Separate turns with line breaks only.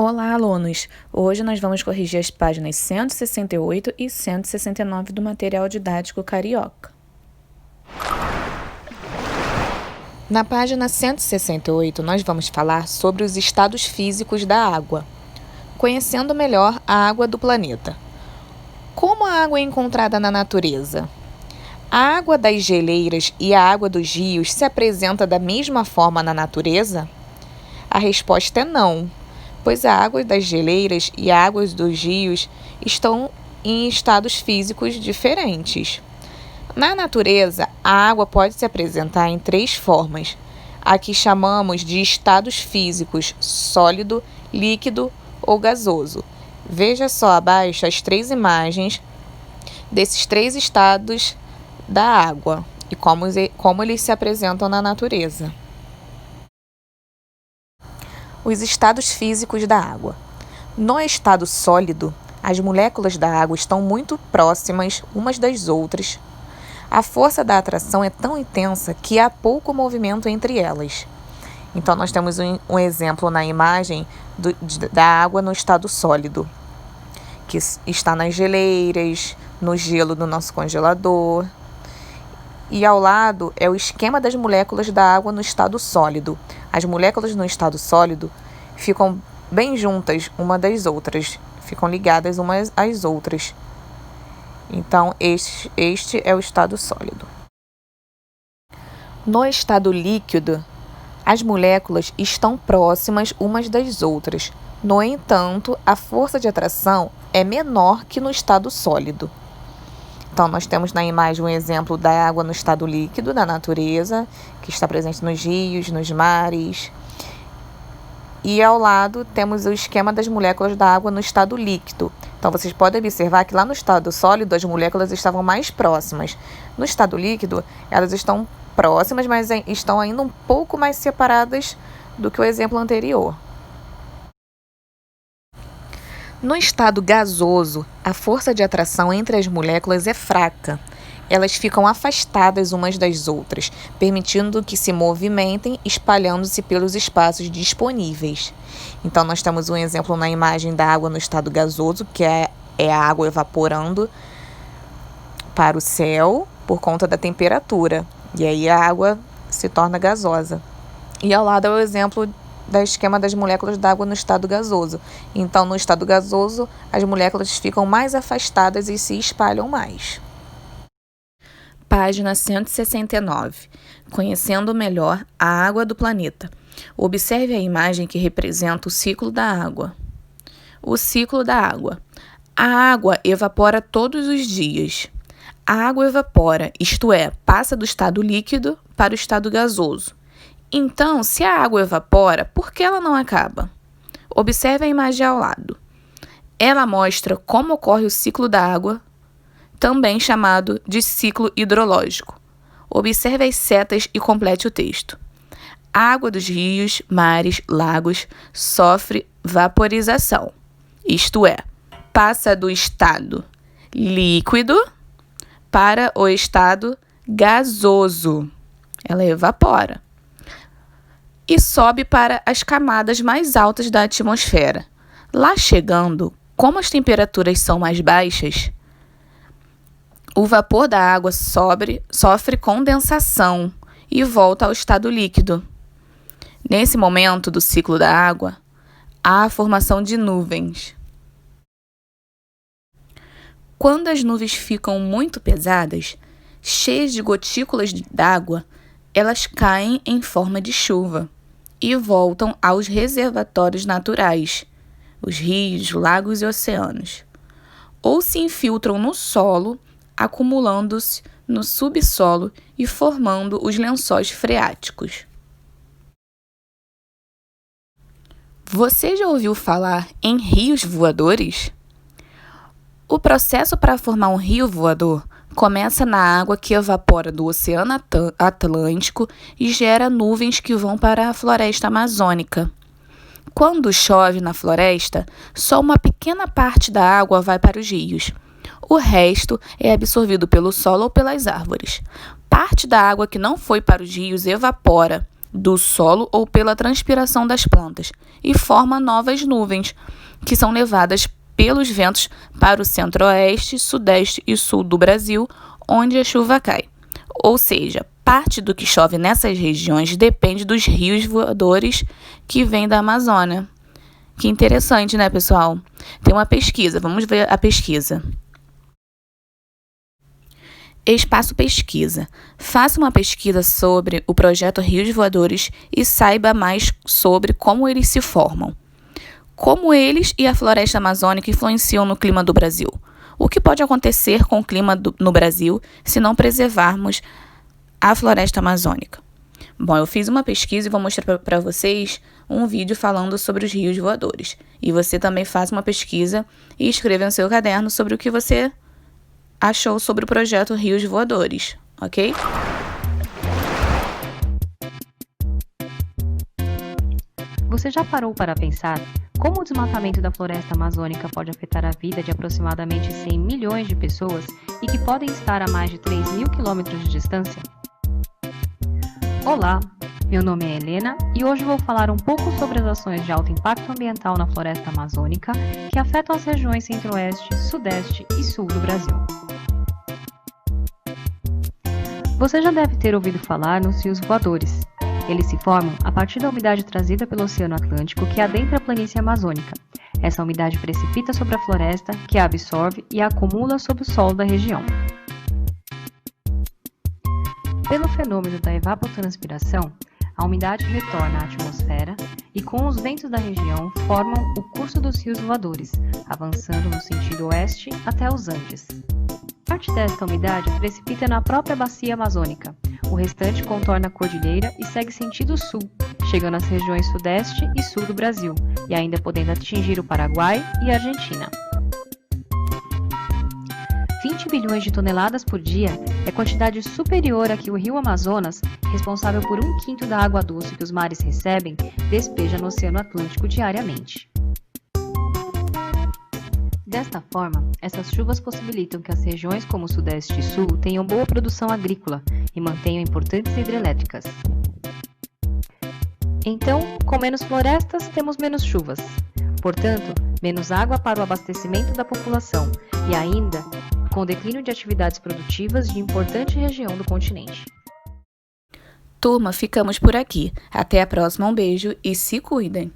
Olá, alunos! Hoje nós vamos corrigir as páginas 168 e 169 do material didático carioca. Na página 168, nós vamos falar sobre os estados físicos da água, conhecendo melhor a água do planeta. Como a água é encontrada na natureza? A água das geleiras e a água dos rios se apresenta da mesma forma na natureza? A resposta é não, pois a água das geleiras e a água dos rios estão em estados físicos diferentes. Na natureza, a água pode se apresentar em três formas, a que chamamos de estados físicos: sólido, líquido ou gasoso. Veja só abaixo as três imagens desses três estados da água e como eles se apresentam na natureza. Os estados físicos da água. No estado sólido, as moléculas da água estão muito próximas umas das outras. A força da atração é tão intensa que há pouco movimento entre elas. Então, nós temos um exemplo na imagem da água no estado sólido, que está nas geleiras, no gelo do nosso congelador. E ao lado é o esquema das moléculas da água no estado sólido. As moléculas no estado sólido ficam bem juntas uma das outras, ficam ligadas umas às outras. Então, este é o estado sólido. No estado líquido, as moléculas estão próximas umas das outras. No entanto, a força de atração é menor que no estado sólido. Então, nós temos na imagem um exemplo da água no estado líquido da natureza, que está presente nos rios, nos mares. E ao lado temos o esquema das moléculas da água no estado líquido. Então, vocês podem observar que lá no estado sólido as moléculas estavam mais próximas. No estado líquido, elas estão próximas, mas estão ainda um pouco mais separadas do que o exemplo anterior. No estado gasoso, a força de atração entre as moléculas é fraca. Elas ficam afastadas umas das outras, permitindo que se movimentem, espalhando-se pelos espaços disponíveis. Então, nós temos um exemplo na imagem da água no estado gasoso, que é a água evaporando para o céu por conta da temperatura. E aí a água se torna gasosa. E ao lado é o exemplo do esquema das moléculas d'água no estado gasoso. Então, no estado gasoso, as moléculas ficam mais afastadas e se espalham mais. Página 169. Conhecendo melhor a água do planeta. Observe a imagem que representa o ciclo da água. O ciclo da água. A água evapora todos os dias. A água evapora, isto é, passa do estado líquido para o estado gasoso. Então, se a água evapora, por que ela não acaba? Observe a imagem ao lado. Ela mostra como ocorre o ciclo da água, também chamado de ciclo hidrológico. Observe as setas e complete o texto. A água dos rios, mares, lagos sofre vaporização, isto é, passa do estado líquido para o estado gasoso. Ela evapora e sobe para as camadas mais altas da atmosfera. Lá chegando, como as temperaturas são mais baixas, o vapor da água sofre condensação e volta ao estado líquido. Nesse momento do ciclo da água, há a formação de nuvens. Quando as nuvens ficam muito pesadas, cheias de gotículas d'água, elas caem em forma de chuva e voltam aos reservatórios naturais, os rios, lagos e oceanos, ou se infiltram no solo, acumulando-se no subsolo e formando os lençóis freáticos. Você já ouviu falar em rios voadores? O processo para formar um rio voador começa na água que evapora do Oceano Atlântico e gera nuvens que vão para a floresta amazônica. Quando chove na floresta, só uma pequena parte da água vai para os rios. O resto é absorvido pelo solo ou pelas árvores. Parte da água que não foi para os rios evapora do solo ou pela transpiração das plantas e forma novas nuvens, que são levadas pelos ventos para o centro-oeste, sudeste e sul do Brasil, onde a chuva cai. Ou seja, parte do que chove nessas regiões depende dos rios voadores que vêm da Amazônia. Que interessante, né, pessoal? Tem uma pesquisa, vamos ver a pesquisa. Espaço Pesquisa. Faça uma pesquisa sobre o projeto Rios Voadores e saiba mais sobre como eles se formam. Como eles e a floresta amazônica influenciam no clima do Brasil. O que pode acontecer com o clima no Brasil se não preservarmos a floresta amazônica? Bom, eu fiz uma pesquisa e vou mostrar para vocês um vídeo falando sobre os rios voadores. E você também faça uma pesquisa e escreva no seu caderno sobre o que você achou sobre o projeto Rios Voadores, ok?
Você já parou para pensar como o desmatamento da floresta amazônica pode afetar a vida de aproximadamente 100 milhões de pessoas e que podem estar a mais de 3.000 quilômetros de distância? Olá, meu nome é Helena e hoje vou falar um pouco sobre as ações de alto impacto ambiental na floresta amazônica que afetam as regiões centro-oeste, sudeste e sul do Brasil. Você já deve ter ouvido falar nos rios voadores. Eles se formam a partir da umidade trazida pelo Oceano Atlântico que adentra a planície amazônica. Essa umidade precipita sobre a floresta, que a absorve e a acumula sob o solo da região. Pelo fenômeno da evapotranspiração, a umidade retorna à atmosfera e com os ventos da região formam o curso dos rios voadores, avançando no sentido oeste até os Andes. Parte desta umidade precipita na própria bacia amazônica. O restante contorna a cordilheira e segue sentido sul, chegando às regiões sudeste e sul do Brasil, e ainda podendo atingir o Paraguai e a Argentina. 20 bilhões de toneladas por dia é quantidade superior a que o rio Amazonas, responsável por 1/5 da água doce que os mares recebem, despeja no Oceano Atlântico diariamente. Desta forma, essas chuvas possibilitam que as regiões como o Sudeste e Sul tenham boa produção agrícola e mantenham importantes hidrelétricas. Então, com menos florestas, temos menos chuvas. Portanto, menos água para o abastecimento da população e ainda com declínio de atividades produtivas de importante região do continente.
Turma, ficamos por aqui. Até a próxima, um beijo e se cuidem!